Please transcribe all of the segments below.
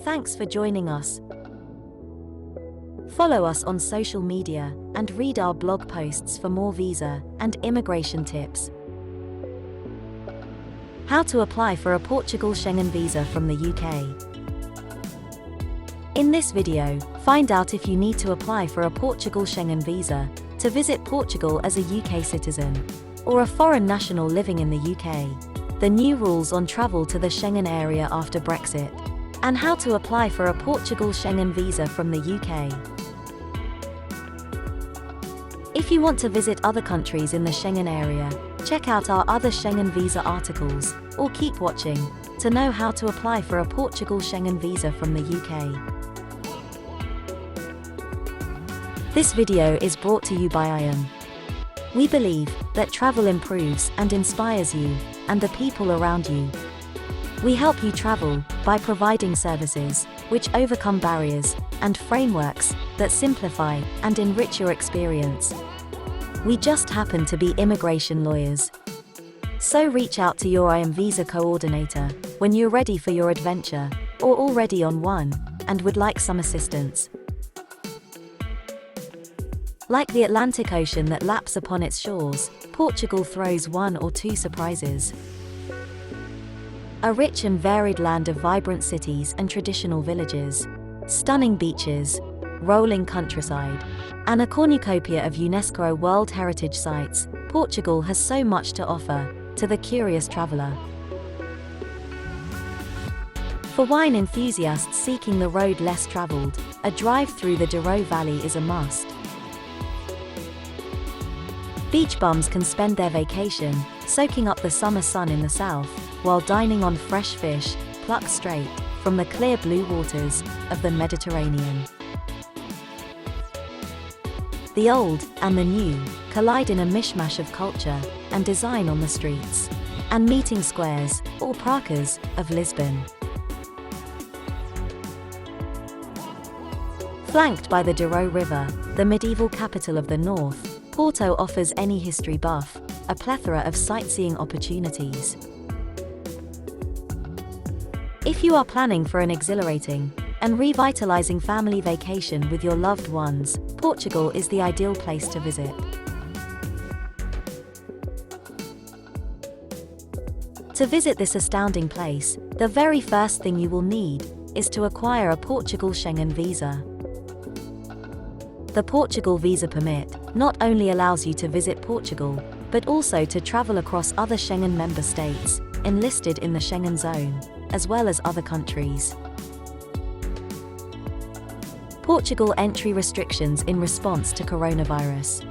Thanks for joining us. Follow us on social media and read our blog posts for more visa and immigration tips. How to apply for a Portugal Schengen visa from the UK. In this video, find out if you need to apply for a Portugal Schengen visa to visit Portugal as a UK citizen or a foreign national living in the UK, the new rules on travel to the Schengen area after Brexit, and how to apply for a Portugal Schengen visa from the UK. If you want to visit other countries in the Schengen area, check out our other Schengen visa articles, or keep watching to know how to apply for a Portugal Schengen visa from the UK. This video is brought to you by IAM. We believe that travel improves and inspires you and the people around you. We help you travel by providing services which overcome barriers and frameworks that simplify and enrich your experience. We just happen to be immigration lawyers. So reach out to your IAM visa coordinator when you're ready for your adventure or already on one and would like some assistance. Like the Atlantic Ocean that laps upon its shores, Portugal throws one or two surprises. A rich and varied land of vibrant cities and traditional villages, stunning beaches, rolling countryside, and a cornucopia of UNESCO World Heritage Sites, Portugal has so much to offer to the curious traveller. For wine enthusiasts seeking the road less travelled, a drive through the Douro Valley is a must. Beach bums can spend their vacation soaking up the summer sun in the south, while dining on fresh fish plucked straight from the clear blue waters of the Mediterranean. The old and the new collide in a mishmash of culture and design on the streets and meeting squares, or praças, of Lisbon. Flanked by the Douro River, the medieval capital of the north, Porto offers any history buff a plethora of sightseeing opportunities. If you are planning for an exhilarating and revitalizing family vacation with your loved ones, Portugal is the ideal place to visit. To visit this astounding place, the very first thing you will need is to acquire a Portugal Schengen visa. The Portugal Visa Permit not only allows you to visit Portugal, but also to travel across other Schengen member states enlisted in the Schengen zone, as well as other countries. Portugal entry restrictions in response to coronavirus.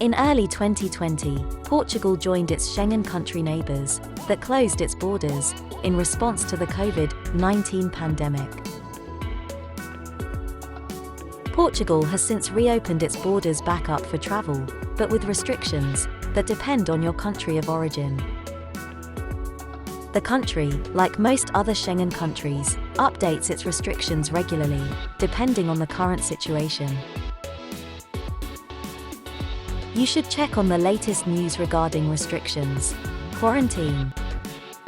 In early 2020, Portugal joined its Schengen country neighbours that closed its borders in response to the COVID-19 pandemic. Portugal has since reopened its borders back up for travel, but with restrictions that depend on your country of origin. The country, like most other Schengen countries, updates its restrictions regularly, depending on the current situation. You should check on the latest news regarding restrictions, quarantine,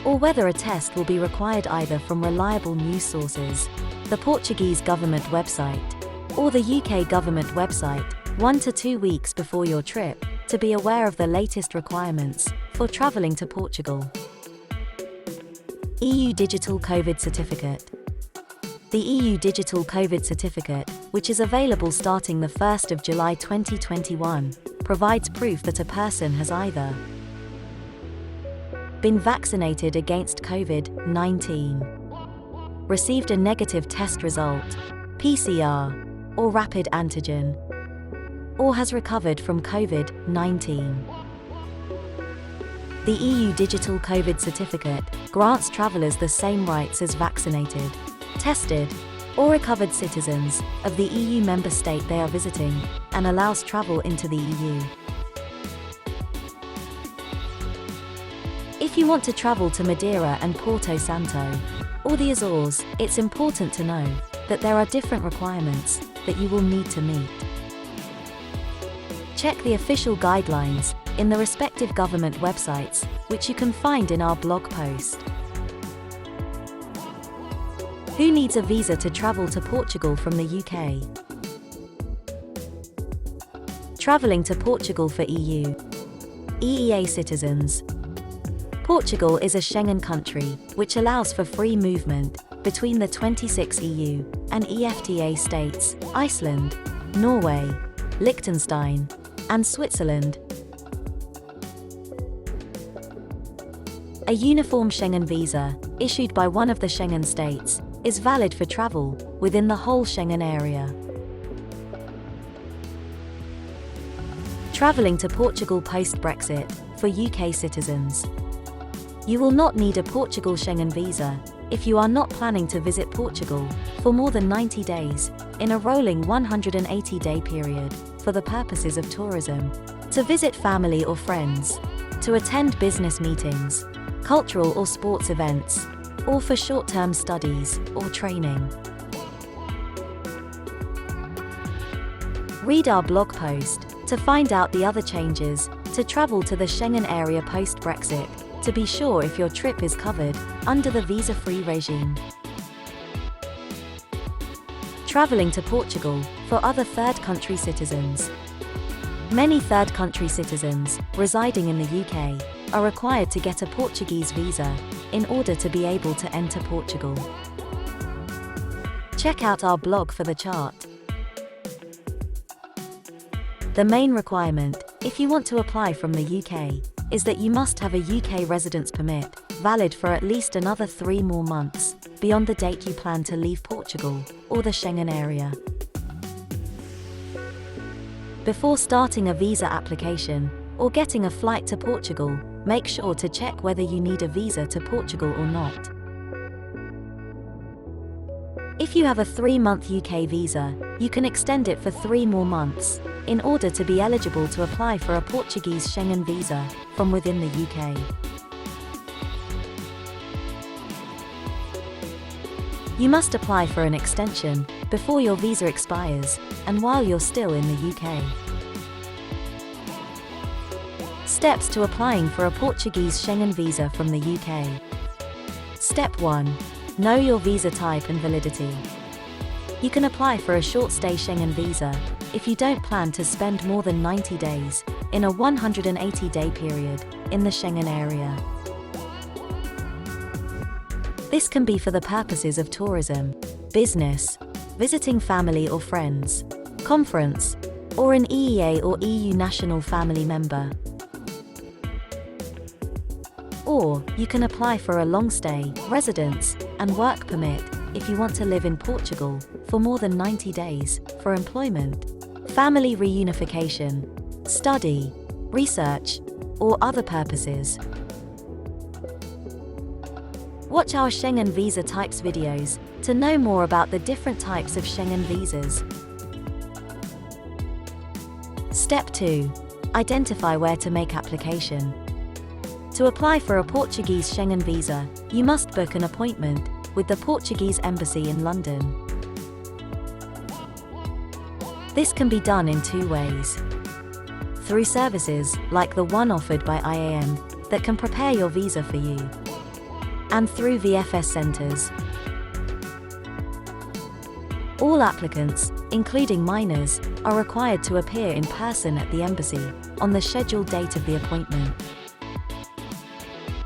or whether a test will be required either from reliable news sources, the Portuguese government website, or the UK government website, 1 to 2 weeks before your trip, to be aware of the latest requirements for travelling to Portugal. EU Digital COVID Certificate. The EU Digital COVID Certificate, which is available starting the 1st of July 2021, provides proof that a person has either been vaccinated against COVID-19, received a negative test result, PCR, or rapid antigen, or has recovered from COVID-19. The EU Digital COVID Certificate grants travellers the same rights as vaccinated, tested, or recovered citizens of the EU member state they are visiting, and allows travel into the EU. If you want to travel to Madeira and Porto Santo, or the Azores, it's important to know that there are different requirements that you will need to meet. Check the official guidelines in the respective government websites, which you can find in our blog post. Who needs a visa to travel to Portugal from the UK? Traveling to Portugal for EU, EEA citizens. Portugal is a Schengen country, which allows for free movement between the 26 EU and EFTA states, Iceland, Norway, Liechtenstein, and Switzerland. A uniform Schengen visa, issued by one of the Schengen states, is valid for travel within the whole Schengen area. Traveling to Portugal post-Brexit for UK citizens. You will not need a Portugal Schengen visa if you are not planning to visit Portugal for more than 90 days in a rolling 180-day period for the purposes of tourism, to visit family or friends, to attend business meetings, cultural or sports events, or for short-term studies or training. Read our blog post to find out the other changes to travel to the Schengen area post-Brexit, to be sure if your trip is covered under the visa-free regime. Traveling to Portugal for other third-country citizens. Many third-country citizens residing in the UK are required to get a Portuguese visa in order to be able to enter Portugal. Check out our blog for the chart. The main requirement, if you want to apply from the UK, is that you must have a UK residence permit, valid for at least another 3 more months, beyond the date you plan to leave Portugal or the Schengen area. Before starting a visa application or getting a flight to Portugal, make sure to check whether you need a visa to Portugal or not. If you have a 3-month UK visa, you can extend it for 3 more months in order to be eligible to apply for a Portuguese Schengen visa from within the UK. You must apply for an extension before your visa expires and while you're still in the UK. Steps to applying for a Portuguese Schengen visa from the UK. Step 1. Know your visa type and validity. You can apply for a short-stay Schengen visa if you don't plan to spend more than 90 days in a 180-day period in the Schengen area. This can be for the purposes of tourism, business, visiting family or friends, conference, or an EEA or EU national family member. Or, you can apply for a long-stay, residence, and work permit if you want to live in Portugal for more than 90 days, for employment, family reunification, study, research, or other purposes. Watch our Schengen Visa Types videos to know more about the different types of Schengen visas. Step 2. Identify where to make application. To apply for a Portuguese Schengen visa, you must book an appointment with the Portuguese Embassy in London. This can be done in 2 ways. Through services like the one offered by IAM that can prepare your visa for you, and through VFS centres. All applicants, including minors, are required to appear in person at the embassy on the scheduled date of the appointment.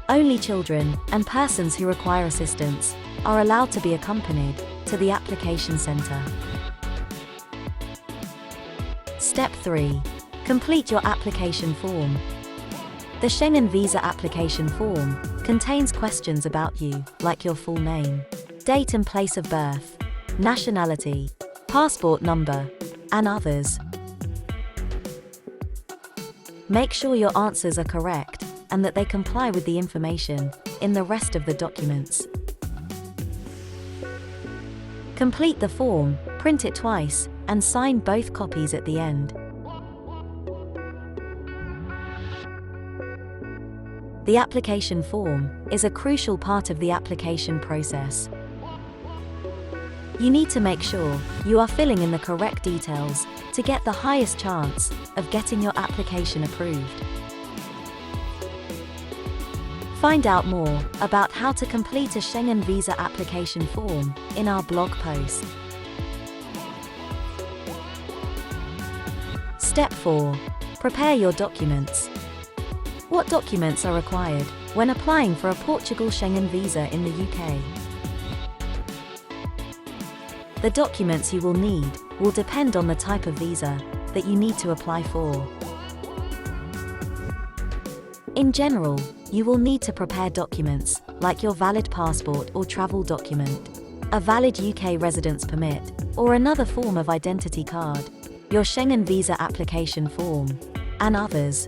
Only children and persons who require assistance are allowed to be accompanied to the application centre. Step 3. Complete your application form. The Schengen Visa application form contains questions about you, like your full name, date and place of birth, nationality, passport number, and others. Make sure your answers are correct and that they comply with the information in the rest of the documents. Complete the form, print it twice, and sign both copies at the end. The application form is a crucial part of the application process. You need to make sure you are filling in the correct details to get the highest chance of getting your application approved. Find out more about how to complete a Schengen visa application form in our blog post. Step 4. Prepare your documents. What documents are required when applying for a Portugal Schengen visa in the UK? The documents you will need will depend on the type of visa that you need to apply for. In general, you will need to prepare documents like your valid passport or travel document, a valid UK residence permit, or another form of identity card, your Schengen visa application form, and others.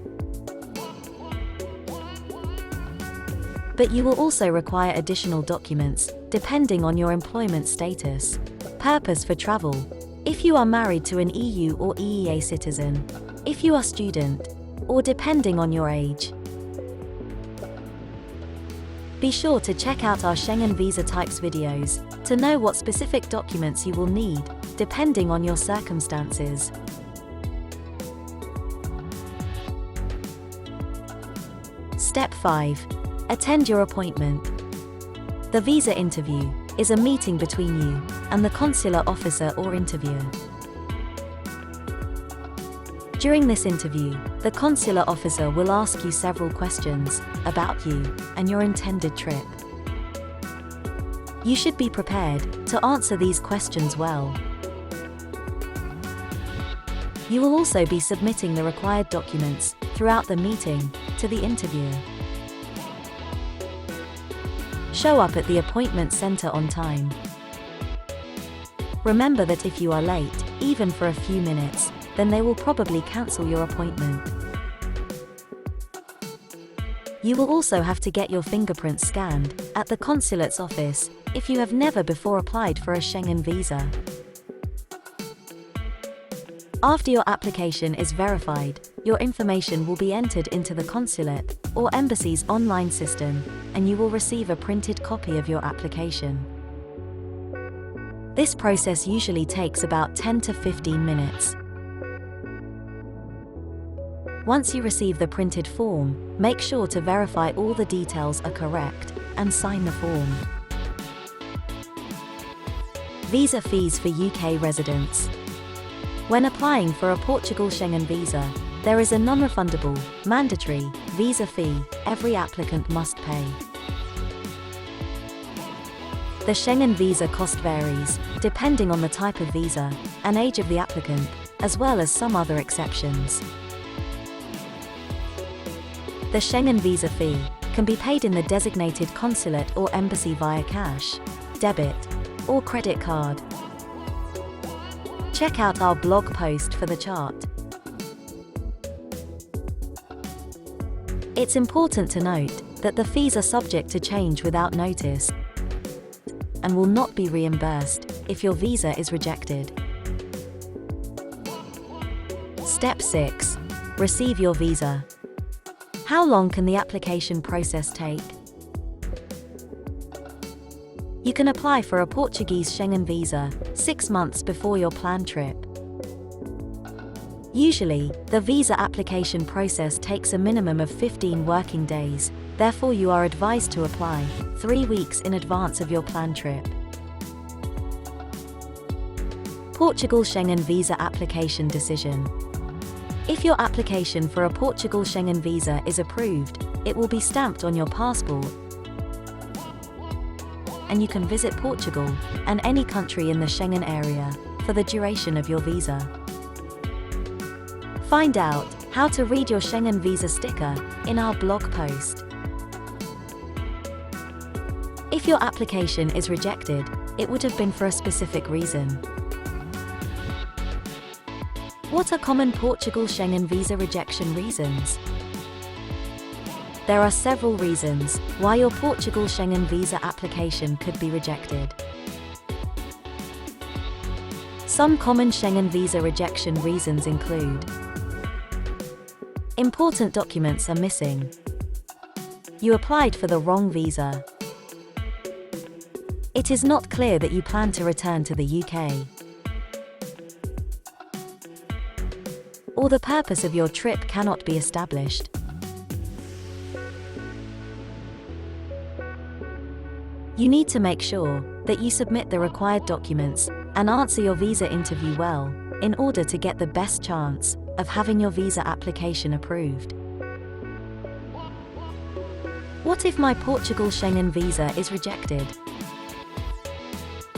But you will also require additional documents depending on your employment status, purpose for travel, if you are married to an EU or EEA citizen, if you are student, or depending on your age. Be sure to check out our Schengen Visa Types videos to know what specific documents you will need, depending on your circumstances. Step 5. Attend your appointment. The visa interview is a meeting between you and the consular officer or interviewer. During this interview, the consular officer will ask you several questions about you and your intended trip. You should be prepared to answer these questions well. You will also be submitting the required documents throughout the meeting to the interviewer. Show up at the appointment center on time. Remember that if you are late, even for a few minutes, then they will probably cancel your appointment. You will also have to get your fingerprints scanned at the consulate's office if you have never before applied for a Schengen visa. After your application is verified, your information will be entered into the consulate or embassy's online system, and you will receive a printed copy of your application. This process usually takes about 10 to 15 minutes. Once you receive the printed form, make sure to verify all the details are correct and sign the form. Visa fees for UK residents. When applying for a Portugal Schengen visa, there is a non-refundable, mandatory visa fee every applicant must pay. The Schengen visa cost varies depending on the type of visa and age of the applicant, as well as some other exceptions. The Schengen visa fee can be paid in the designated consulate or embassy via cash, debit, or credit card. Check out our blog post for the chart. It's important to note that the fees are subject to change without notice and will not be reimbursed if your visa is rejected. Step 6. Receive your visa. How long can the application process take? You can apply for a Portuguese Schengen visa 6 months before your planned trip. Usually, the visa application process takes a minimum of 15 working days, therefore you are advised to apply 3 weeks in advance of your planned trip. Portugal Schengen visa application decision. If your application for a Portugal Schengen visa is approved, it will be stamped on your passport, and you can visit Portugal and any country in the Schengen area for the duration of your visa. Find out how to read your Schengen visa sticker in our blog post. If your application is rejected, it would have been for a specific reason. What are common Portugal Schengen visa rejection reasons? There are several reasons why your Portugal Schengen visa application could be rejected. Some common Schengen visa rejection reasons include: important documents are missing. You applied for the wrong visa. It is not clear that you plan to return to the UK. Or the purpose of your trip cannot be established. You need to make sure that you submit the required documents and answer your visa interview well in order to get the best chance of having your visa application approved. What if my Portugal Schengen visa is rejected?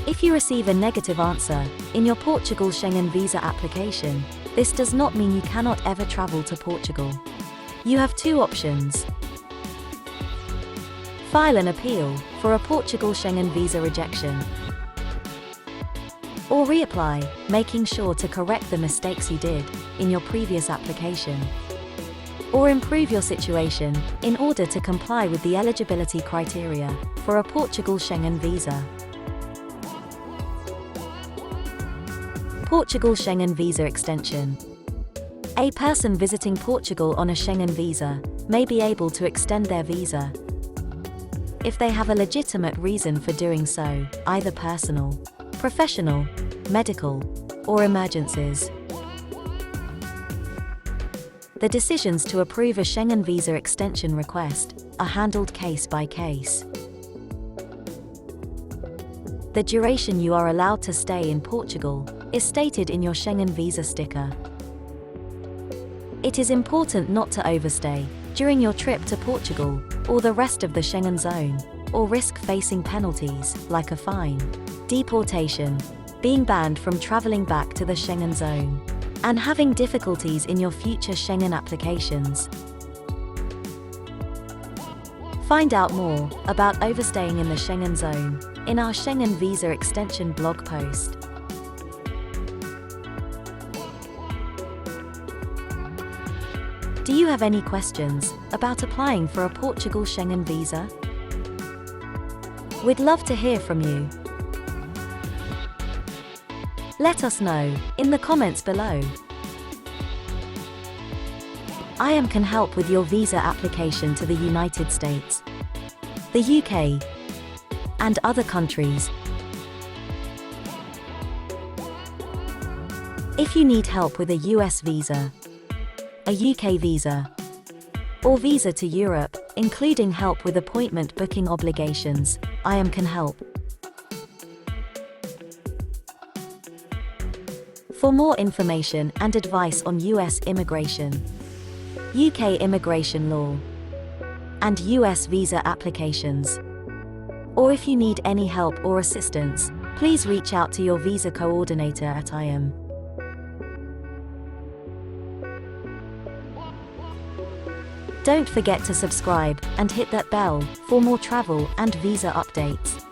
If you receive a negative answer in your Portugal Schengen visa application, this does not mean you cannot ever travel to Portugal. You have two options. File an appeal for a Portugal Schengen visa rejection, or reapply, making sure to correct the mistakes you did in your previous application, or improve your situation in order to comply with the eligibility criteria for a Portugal Schengen visa. Portugal Schengen visa extension. A person visiting Portugal on a Schengen visa may be able to extend their visa if they have a legitimate reason for doing so, either personal, professional, medical, or emergencies. The decisions to approve a Schengen visa extension request are handled case by case. The duration you are allowed to stay in Portugal is stated in your Schengen visa sticker. It is important not to overstay during your trip to Portugal or the rest of the Schengen zone, or risk facing penalties like a fine, deportation, being banned from traveling back to the Schengen zone, and having difficulties in your future Schengen applications. Find out more about overstaying in the Schengen zone in our Schengen visa extension blog post. Do you have any questions about applying for a Portugal Schengen visa? We'd love to hear from you. Let us know in the comments below. IAM can help with your visa application to the United States, the UK, and other countries. If you need help with a US visa, a UK visa, or visa to Europe, including help with appointment booking obligations, IAM can help. For more information and advice on US immigration, UK immigration law, and US visa applications, or if you need any help or assistance, please reach out to your visa coordinator at IAM. Don't forget to subscribe and hit that bell for more travel and visa updates.